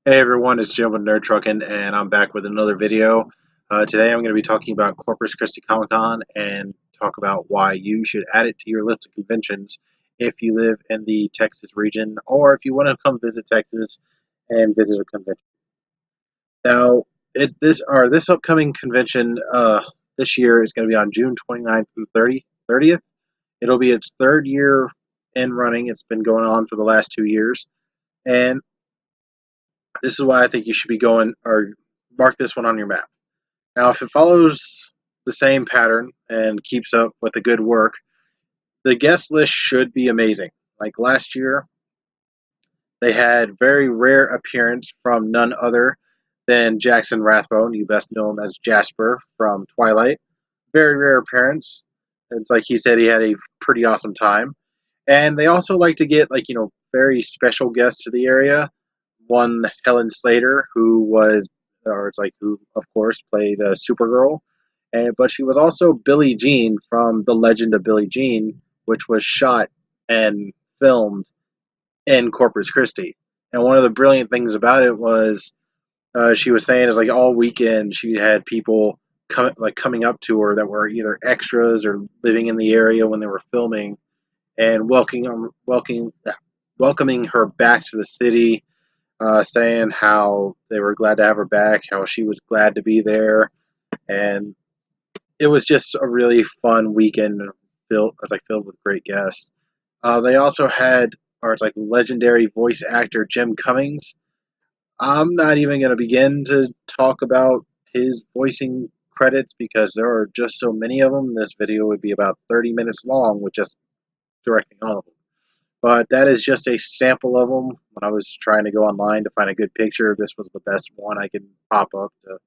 Hey everyone, it's Jim with Nerd Truckin', and I'm back with another video. Today I'm going to be talking about Corpus Christi Comic Con and talk about why you should add it to your list of conventions if you live in the Texas region or if you want to come visit Texas and visit a convention. Now, this upcoming convention this year is going to be on June 29th through 30th. It'll be its third year in running. It's been going on for the last 2 years, and this is why I think you should be going or mark this one on your map. Now, if it follows the same pattern and keeps up with the good work, the guest list should be amazing. Like last year, they had very rare appearance from none other than Jackson Rathbone. You best know him as Jasper from Twilight. Very rare appearance. It's like he said he had a pretty awesome time. And they also like to get very special guests to the area. One, Helen Slater, who of course played Supergirl, but she was also Billie Jean from The Legend of Billie Jean, which was shot and filmed in Corpus Christi. And one of the brilliant things about it was she was saying is like all weekend she had people coming up to her that were either extras or living in the area when they were filming and welcoming her back to the city, saying how they were glad to have her back, how she was glad to be there, and it was just a really fun weekend. Filled with great guests. They also had, or it's like legendary voice actor Jim Cummings. I'm not even going to begin to talk about his voicing credits because there are just so many of them. This video would be about 30 minutes long with just directing all of them. But that is just a sample of them. When I was trying to go online to find a good picture, this was the best one I could pop up to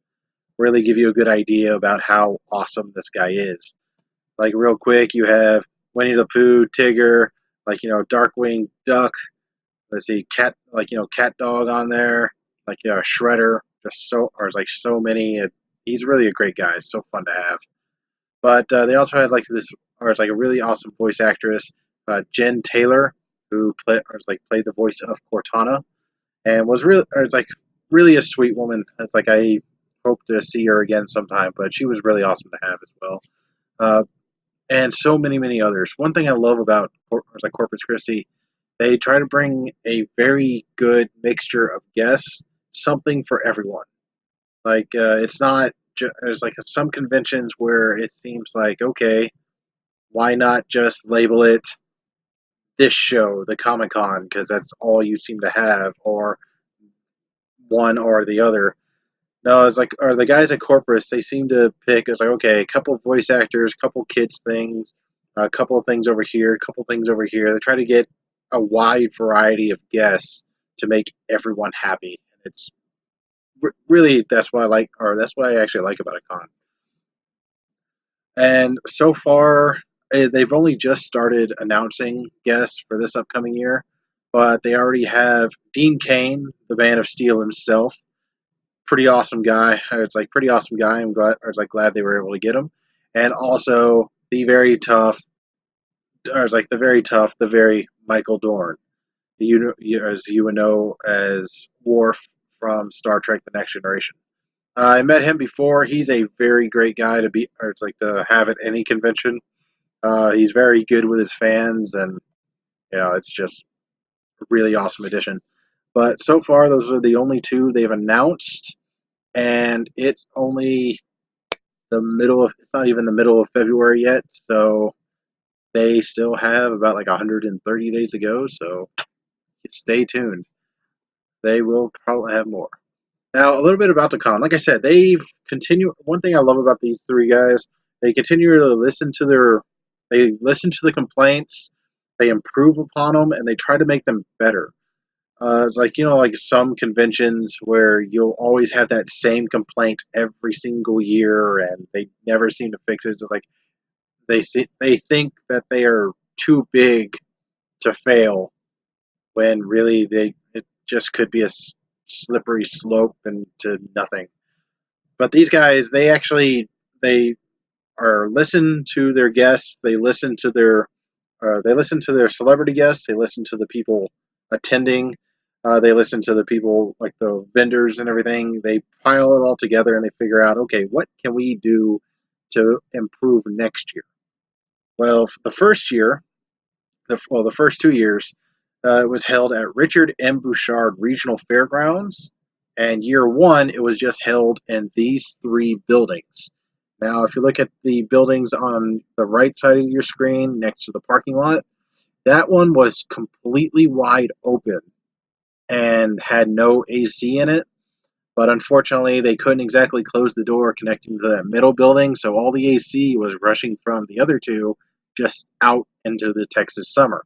really give you a good idea about how awesome this guy is. Like real quick, you have Winnie the Pooh, Tigger, Darkwing Duck. Let's see, Cat Dog on there, Shredder. Just so, or it's like so many. He's really a great guy. It's so fun to have. But they also had or it's like a really awesome voice actress, Jen Taylor, played the voice of Cortana, and it's like really a sweet woman. It's like I hope to see her again sometime, but she was really awesome to have as well. Uh, and so many others. One thing I love about Corpus Christi, they try to bring a very good mixture of guests, something for everyone. It's not. There's like some conventions where it seems like okay, why not just label it this show, the Comic Con, because that's all you seem to have, or one or the other. No, it's like, or the guys at Corpus, they seem to pick, it's like, okay, a couple voice actors, a couple kids things, a couple of things over here, a couple things over here. They try to get a wide variety of guests to make everyone happy. It's really, that's what I like, or that's what I actually like about a con. And so far, they've only just started announcing guests for this upcoming year, but they already have Dean Cain, the Man of Steel himself. Pretty awesome guy. It's like pretty awesome guy. Glad they were able to get him, and also the very tough, the very Michael Dorn. As you would know as Worf from Star Trek: The Next Generation. I met him before. He's a very great guy to have at any convention. He's very good with his fans, and it's just a really awesome addition. But so far, those are the only two they've announced, and it's only it's not even the middle of February yet, so they still have about like 130 days to go. So stay tuned. They will probably have more. Now, a little bit about the con. Like I said, they've continued. One thing I love about these three guys, they continue to they listen to the complaints, they improve upon them, and they try to make them better. It's like like some conventions where you'll always have that same complaint every single year, and they never seem to fix it. It's just like they think that they are too big to fail, when really it just could be a slippery slope into nothing. But these guys, they are listen to their guests. They listen to their celebrity guests. They listen to the people attending. They listen to the people, like the vendors and everything. They pile it all together and they figure out, okay, what can we do to improve next year? Well, the first year, the first 2 years, it was held at Richard M. Bouchard Regional Fairgrounds, and year one, it was just held in these three buildings. Now, if you look at the buildings on the right side of your screen next to the parking lot, that one was completely wide open and had no AC in it. But unfortunately, they couldn't exactly close the door connecting to that middle building, so all the AC was rushing from the other two just out into the Texas summer,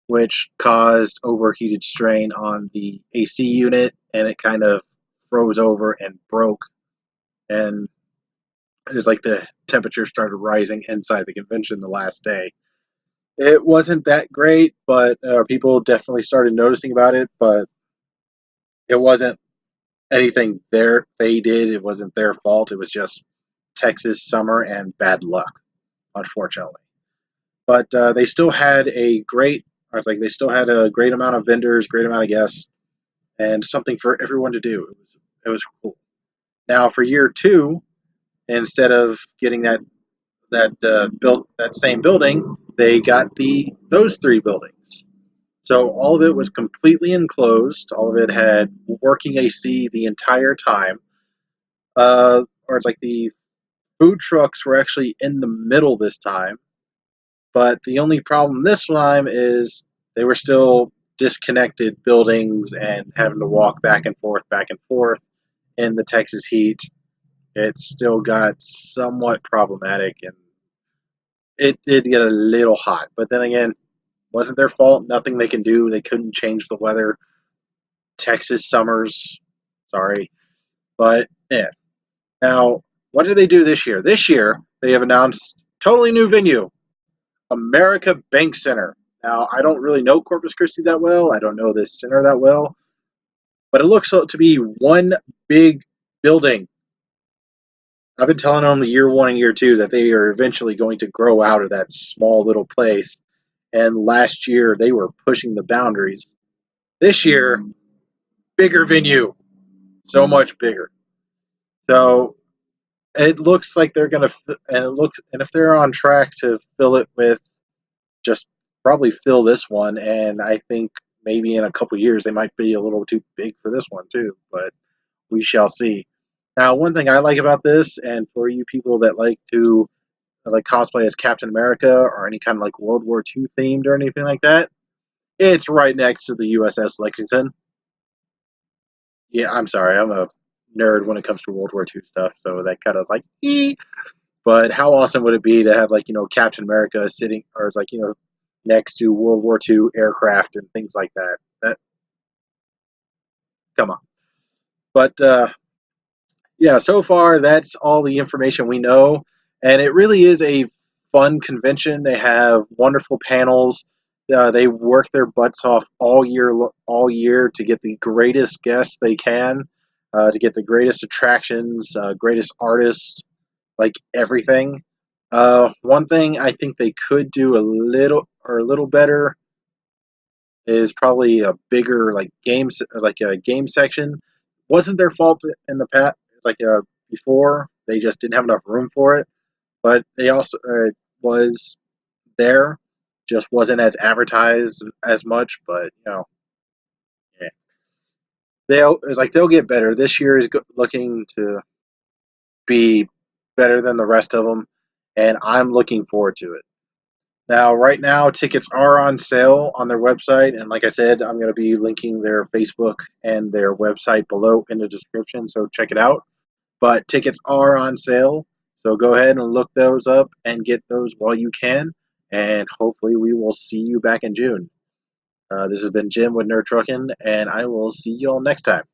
which caused overheated strain on the AC unit, and it kind of froze over and broke. And it was like the temperature started rising inside the convention the last day. It wasn't that great, but people definitely started noticing about it, but it wasn't anything they did. It wasn't their fault. It was just Texas summer and bad luck, unfortunately. But they still had a great, or it's like they still had a great amount of vendors, great amount of guests, and something for everyone to do. It was cool. Now for year two, instead of getting that same building, they got those three buildings. So all of it was completely enclosed. All of it had working AC the entire time. Or it's like the food trucks were actually in the middle this time, but the only problem this time is they were still disconnected buildings and having to walk back and forth in the Texas heat. It still got somewhat problematic, and it did get a little hot. But then again, wasn't their fault. Nothing they can do. They couldn't change the weather. Texas summers, sorry, but yeah. Now, what did they do this year? This year, they have announced totally new venue, America Bank Center. Now, I don't really know Corpus Christi that well. I don't know this center that well, but it looks to be one big building. I've been telling them year one and year two that they are eventually going to grow out of that small little place. And last year, they were pushing the boundaries. This year, bigger venue, so much bigger. So it looks like they're going to, and if they're on track to fill it with just probably fill this one, and I think maybe in a couple years they might be a little too big for this one too, but we shall see. Now, one thing I like about this, and for you people that like to like cosplay as Captain America or any kind of like World War II themed or anything like that, it's right next to the USS Lexington. Yeah, I'm sorry, I'm a nerd when it comes to World War II stuff, so that kind of was like, but how awesome would it be to have like Captain America sitting, or it's like next to World War II aircraft and things like that. That come on. But yeah, so far that's all the information we know, and it really is a fun convention. They have wonderful panels. They work their butts off all year to get the greatest guests they can, to get the greatest attractions, greatest artists, like everything. One thing I think they could do a little better is probably a bigger like games, like a game section. Wasn't their fault in the past, like before. They just didn't have enough room for it. But they also was there, just wasn't as advertised as much. But yeah, they'll get better. This year is looking to be better than the rest of them, and I'm looking forward to it. Now, right now, tickets are on sale on their website, and like I said, I'm going to be linking their Facebook and their website below in the description, so check it out. But tickets are on sale, so go ahead and look those up and get those while you can, and hopefully we will see you back in June. This has been Jim with Nerd Truckin', and I will see you all next time.